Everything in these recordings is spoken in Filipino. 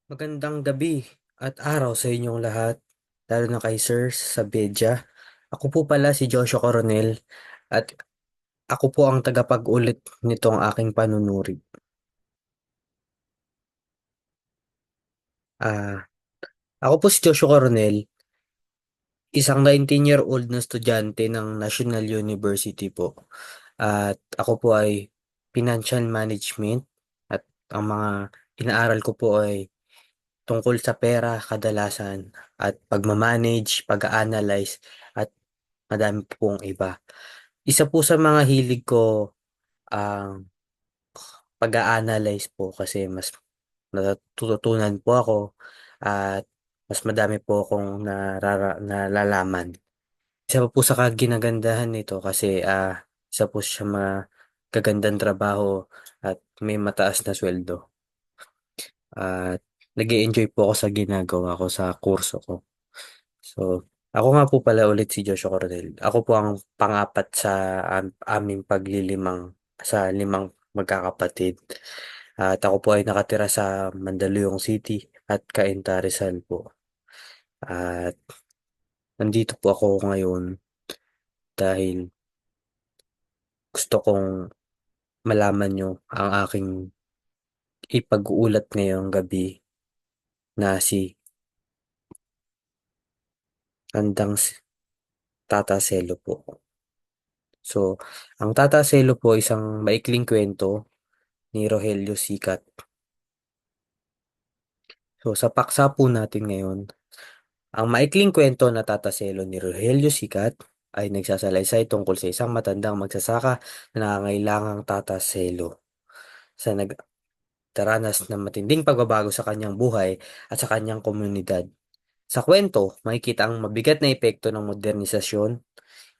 Magandang gabi at araw sa inyong lahat, lalo na kay Sir Sabedja. Ako po pala si Joshua Coronel at ako po ang tagapag-ulit nitong aking panunuri. Ah, ako po si Joshua Coronel, isang 19-year-old na estudyante ng National University po. At ako po ay Financial Management at ang mga inaaral ko po ay tungkol sa pera kadalasan at pagmamanage, pag-analyze at madami po pong iba. Isa po sa mga hilig ko ang pag-a-analyze po kasi mas natututunan po ako at mas madami po akong nalalaman. Isa pa po sa kaginagandahan nito kasi isa po siya mga kagandang trabaho at may mataas na sweldo. At nag-enjoy po ako sa ginagawa ko sa kurso ko. So, ako nga po pala ulit si Joshua Cordel. Ako po ang pangapat sa aming sa limang magkakapatid. At ako po ay nakatira sa Mandaluyong City at Cainta Rizal po. At nandito po ako ngayon dahil gusto kong malaman nyo ang aking ipag-uulat ngayong gabi na si Tandang Tata Selo po. So, ang Tata Selo po isang maikling kwento ni Rogelio Sicat. So, sa paksa po natin ngayon, ang maikling kwento na tataselo ni Rogelio Sicat ay nagsasalaysay tungkol sa isang matandang magsasaka na nangangailangang tataselo sa nagdaranas ng matinding pagbabago sa kanyang buhay at sa kanyang komunidad. Sa kwento, makikita ang mabigat na epekto ng modernisasyon,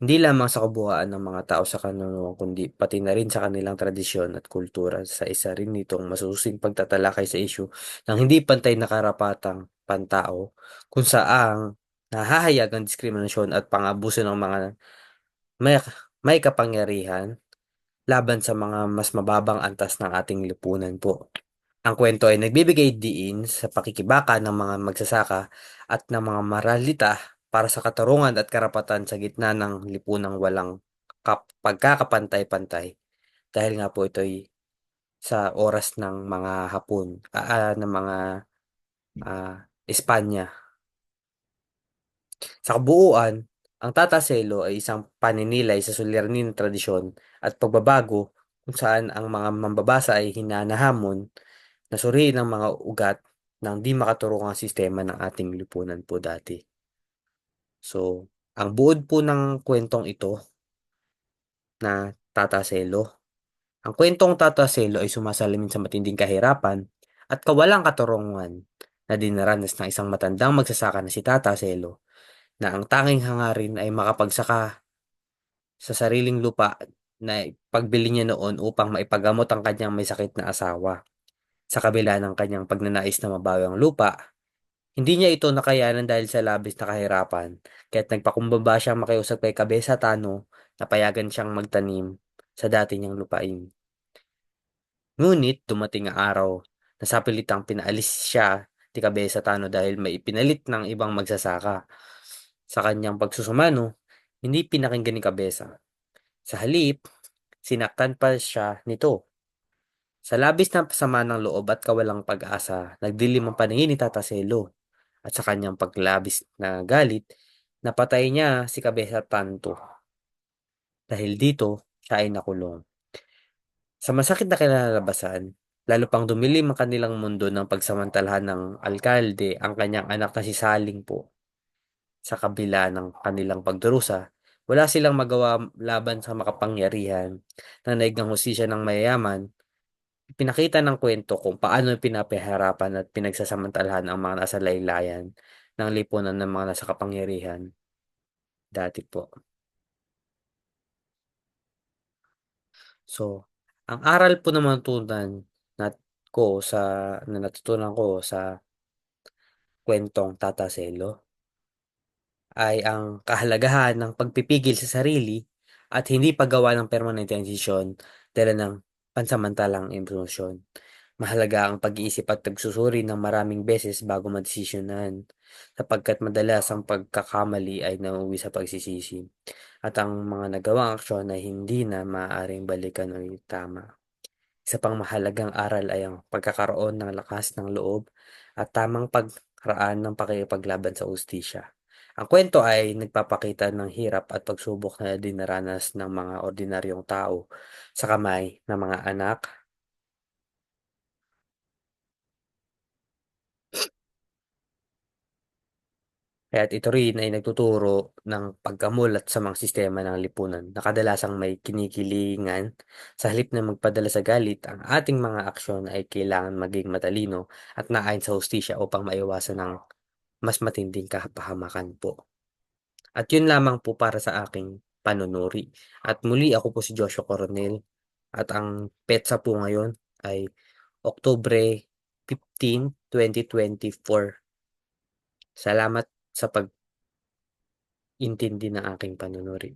hindi lamang sa kabuuan ng mga tao sa kanunuan kundi pati na rin sa kanilang tradisyon at kultura sa isa rin nitong masusing pagtatalakay sa isyu ng hindi pantay na karapatang pantao kung saang nahahayag ang diskriminasyon at pang-abuso ng mga may, may kapangyarihan laban sa mga mas mababang antas ng ating lipunan po. Ang kwento ay nagbibigay diin sa pakikibaka ng mga magsasaka at ng mga maralita para sa katarungan at karapatan sa gitna ng lipunang walang pagkakapantay-pantay. Dahil nga po ito'y sa oras ng mga Hapon, ng mga Espanya. Sa kabuuan, ang tataselo ay isang paninilay sa suliraning na tradisyon at pagbabago kung saan ang mga mambabasa ay hinanahamon na suriin ang mga ugat ng di makaturungang sistema ng ating lipunan po dati. So, ang buod po ng kwentong ito na tataselo. Ang kwentong tataselo ay sumasalamin sa matinding kahirapan at kawalang katurungan na dinaranas ng isang matandang magsasaka na si Tata Selo na ang tanging hangarin ay makapagsaka sa sariling lupa na pagbili niya noon upang maipagamot ang kanyang may sakit na asawa. Sa kabila ng kanyang pagnanais na mabawi ang lupa, hindi niya ito nakayanan dahil sa labis na kahirapan, kaya't nagpakumbaba siyang makiusap kay Kabesa Tano na payagan siyang magtanim sa dati niyang lupain. Ngunit dumating ang araw na sa pilitang pinaalis siya ni Kabesa Tano dahil may ipinalit ng ibang magsasaka. Sa kanyang pagsusumano, hindi pinakinggan ni Kabesa. Sa halip, sinaktan pa siya nito. Sa labis na sama ng loob at kawalang pag-asa, nagdilim ang paningin ni Tata Selo. At sa kanyang paglabis na galit, napatay niya si Kabesa Tanto. Dahil dito, siya ay nakulong. Sa masakit na kinalabasan, lalo pang dumilim ang kanilang mundo ng pagsamantalahan ng alkalde ang kanyang anak na si Saling po. Sa kabila ng kanilang pagdurusa, wala silang magawa laban sa makapangyarihan na naig ng hustisya ng mayayaman. Pinakita ng kwento kung paano pinapahirapan at pinagsasamantalahan ang mga nasa laylayan ng lipunan ng mga nasa kapangyarihan dati po. So, ang aral po na matutunan na sa na natutunan ko sa kwentong Tata Selo ay ang kahalagahan ng pagpipigil sa sarili at hindi paggawa ng permanenteng desisyon dala ng pansamantalang emosyon. Mahalaga ang pag-iisip at pagsusuri ng maraming beses bago madesisyonan, sapagkat madalas ang pagkakamali ay nauuwi sa pagsisisi at ang mga nagawang aksyon ay hindi na maaaring balikan o itama. Isa pang mahalagang aral ay ang pagkakaroon ng lakas ng loob at tamang pagharaan ng pakikipaglaban sa ustisya. Ang kwento ay nagpapakita ng hirap at pagsubok na dinaranas ng mga ordinaryong tao sa kamay ng mga anak. Kaya't ito rin ay nagtuturo ng pagkamulat sa mga sistema ng lipunan na kadalasang may kinikilingan. Sa halip na magpadala sa galit, ang ating mga aksyon ay kailangan maging matalino at naayon sa hustisya upang maiwasan ng mas matinding kapahamakan po. At yun lamang po para sa aking panunuri. At muli ako po si Joshua Coronel at ang petsa po ngayon ay Oktubre 15, 2024. Salamat sa pag-intindi ng aking panunuri.